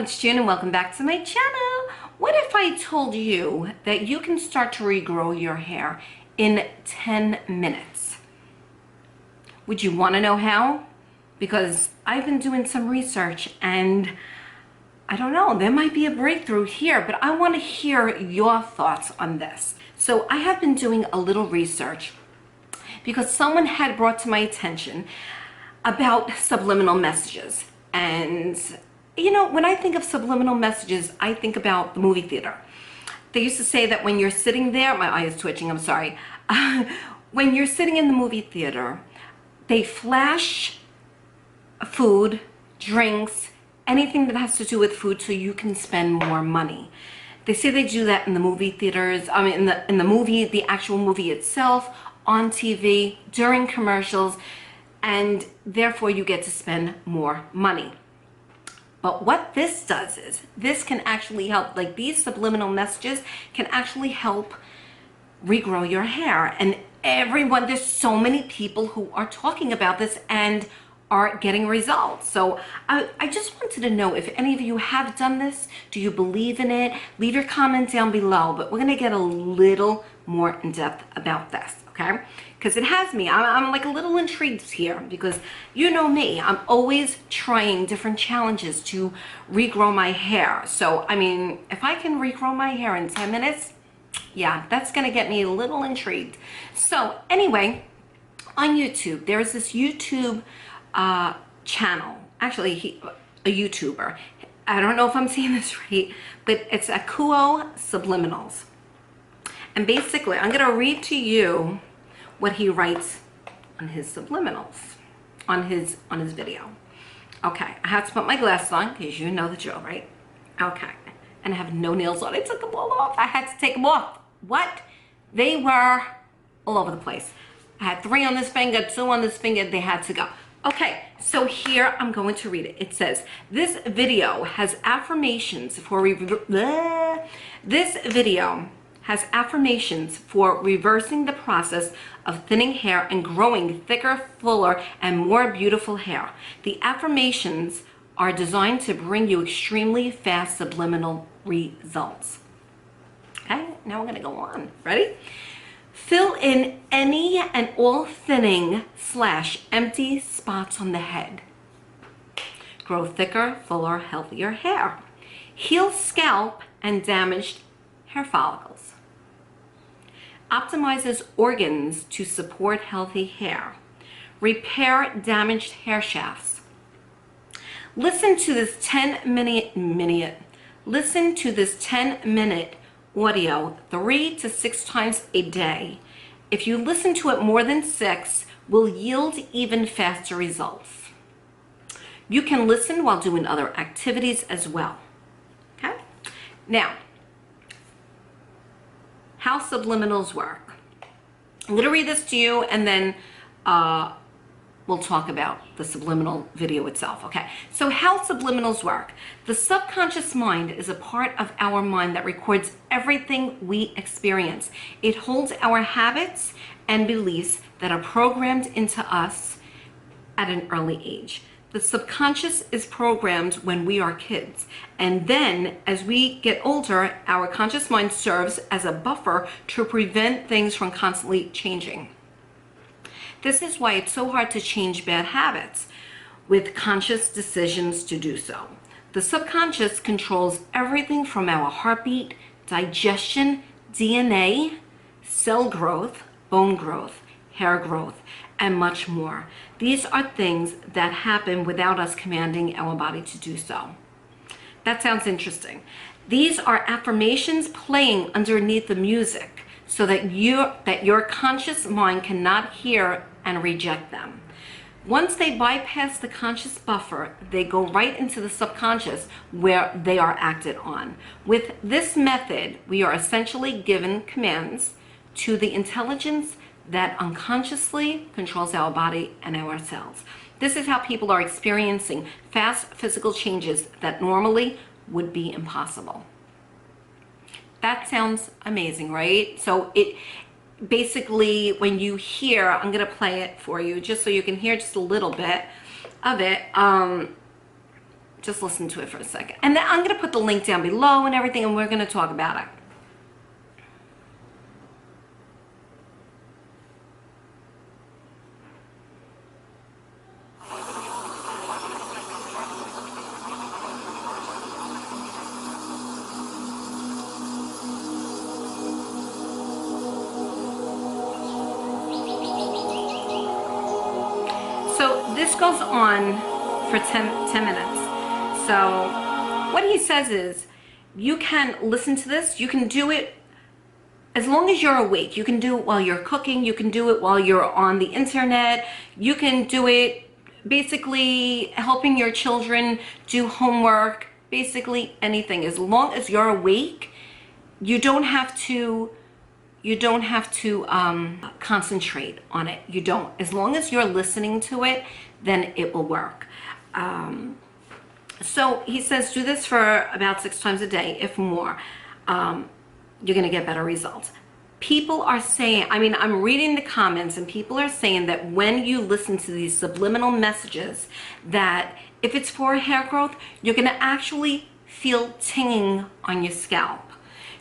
it's June and welcome back to my channel. What if I told you that you can start to regrow your hair in 10 minutes? Would you want to know how? Because I've been doing some research and I don't know, there might be a breakthrough here, but I want to hear your thoughts on this. So I have been doing a little research because someone had brought to my attention about subliminal messages. And you know, when I think of subliminal messages, I think about the movie theater. They used to say that when you're sitting there, my eye is twitching, I'm sorry. When you're sitting in the movie theater, they flash food, drinks, anything that has to do with food so you can spend more money. They say they do that in the movie theaters, in the movie, the actual movie itself, on TV, during commercials, and therefore you get to spend more money. But what this does is, this can actually help, like these subliminal messages can actually help regrow your hair. And everyone, there's so many people who are talking about this and are getting results. So I just wanted to know if any of you have done this. Do you believe in it? Leave your comment down below, but we're gonna get a little more in depth about this, okay? Because it has me, I'm like a little intrigued here because you know me, I'm always trying different challenges to regrow my hair. So, I mean, if I can regrow my hair in 10 minutes, yeah, that's gonna get me a little intrigued. So anyway, on YouTube, there's this YouTube channel, actually a YouTuber. I don't know if I'm saying this right, but it's Akuo Subliminals. And basically, I'm gonna read to you what he writes on his subliminals, on his video. Okay, I have to put my glasses on because you know the drill, right? Okay, and I have no nails on. I took them all off. I had to take them off. What? They were all over the place. I had 3 on this finger, 2 on this finger. They had to go. Okay, so here I'm going to read it. It says, this video has affirmations for reversing the process of thinning hair and growing thicker, fuller, and more beautiful hair. The affirmations are designed to bring you extremely fast subliminal results. Okay, now we're gonna go on. Ready? Fill in any and all thinning / empty spots on the head. Grow thicker, fuller, healthier hair. Heal scalp and damaged hair follicles. Optimizes organs to support healthy hair. Repair damaged hair shafts. Listen to this 10-minute audio 3 to 6 times a day. If you listen to it more than 6, will yield even faster results. You can listen while doing other activities as well. Okay? Now, how subliminals work. I'm going to read this to you and then we'll talk about the subliminal video itself. Okay, so how subliminals work. The subconscious mind is a part of our mind that records everything we experience. It holds our habits and beliefs that are programmed into us at an early age. The subconscious is programmed when we are kids, and then as we get older, our conscious mind serves as a buffer to prevent things from constantly changing. This is why it's so hard to change bad habits with conscious decisions to do so. The subconscious controls everything from our heartbeat, digestion, DNA, cell growth, bone growth, hair growth, and much more. These are things that happen without us commanding our body to do so. That sounds interesting. These are affirmations playing underneath the music so that your conscious mind cannot hear and reject them. Once they bypass the conscious buffer, they go right into the subconscious where they are acted on. With this method, we are essentially given commands to the intelligence that unconsciously controls our body and our cells. This is how people are experiencing fast physical changes that normally would be impossible. That sounds amazing, right? So it basically, when you hear, I'm gonna play it for you just so you can hear just a little bit of it. Just listen to it for a second. And then I'm going to put the link down below and everything, and we're going to talk about it. So this goes on for 10 minutes. So what he says is, you can listen to this, you can do it as long as you're awake. You can do it while you're cooking, you can do it while you're on the internet, you can do it basically helping your children do homework, basically anything. As long as you're awake, you don't have to concentrate on it. You don't. As long as you're listening to it, then it will work. So he says do this for about 6 times a day, if more. You're going to get better results. People are saying, I mean, I'm reading the comments, and people are saying that when you listen to these subliminal messages, that if it's for hair growth, you're going to actually feel tinging on your scalp.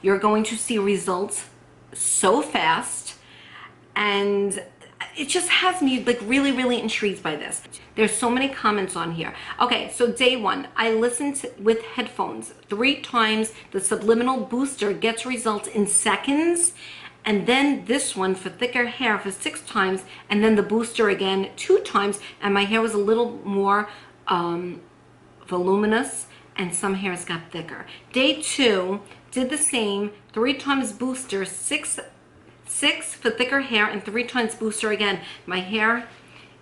You're going to see results so fast, and it just has me like really intrigued by this. There's so many comments on here. Okay, so day 1, I listened with headphones 3 times. The subliminal booster gets results in seconds. And then this one for thicker hair for 6 times, and then the booster again 2 times, and my hair was a little more voluminous, and some hairs got thicker. Day 2, did the same, 3 times booster, 6 for thicker hair, and 3 times booster again. My hair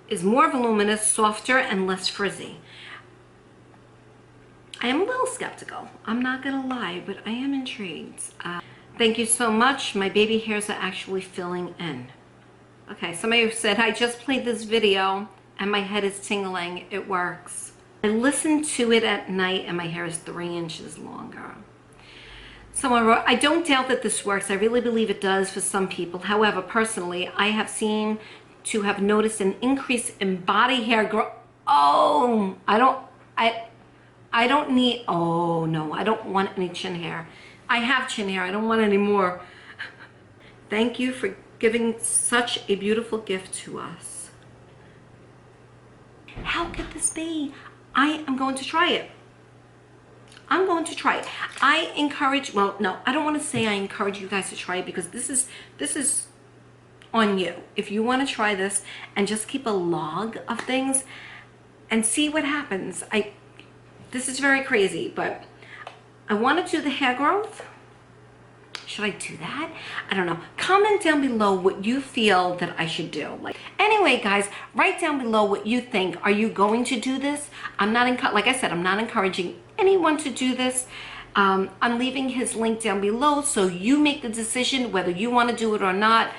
is more voluminous, softer, and less frizzy. I am a little skeptical, I'm not gonna lie, but I am intrigued. Thank you so much. My baby hairs are actually filling in. Okay, somebody said, I just played this video and my head is tingling. It works. I listened to it at night and my hair is 3 inches longer. Someone wrote, I don't doubt that this works. I really believe it does for some people. However, personally, I have seen to have noticed an increase in body hair growth. Oh, I don't need, oh no, I don't want any chin hair. I have chin hair, I don't want any more. Thank you for giving such a beautiful gift to us. How could this be? I am going to try it. I'm going to try it. I encourage, well, no, I don't want to say I encourage you guys to try it, because this is on you. If you want to try this and just keep a log of things and see what happens. This is very crazy, but I want to do the hair growth. Should I do that? I don't know. Comment down below what you feel that I should do. Anyway, guys, write down below what you think. Are you going to do this? I'm not, like I said, I'm not encouraging anyone to do this. I'm leaving his link down below, so you make the decision whether you want to do it or not.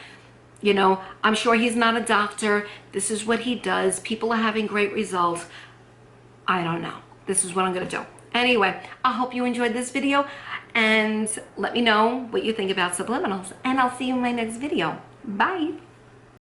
You know, I'm sure he's not a doctor. This is what he does. People are having great results. I don't know. This is what I'm going to do. Anyway, I hope you enjoyed this video, and let me know what you think about subliminals, and I'll see you in my next video. Bye.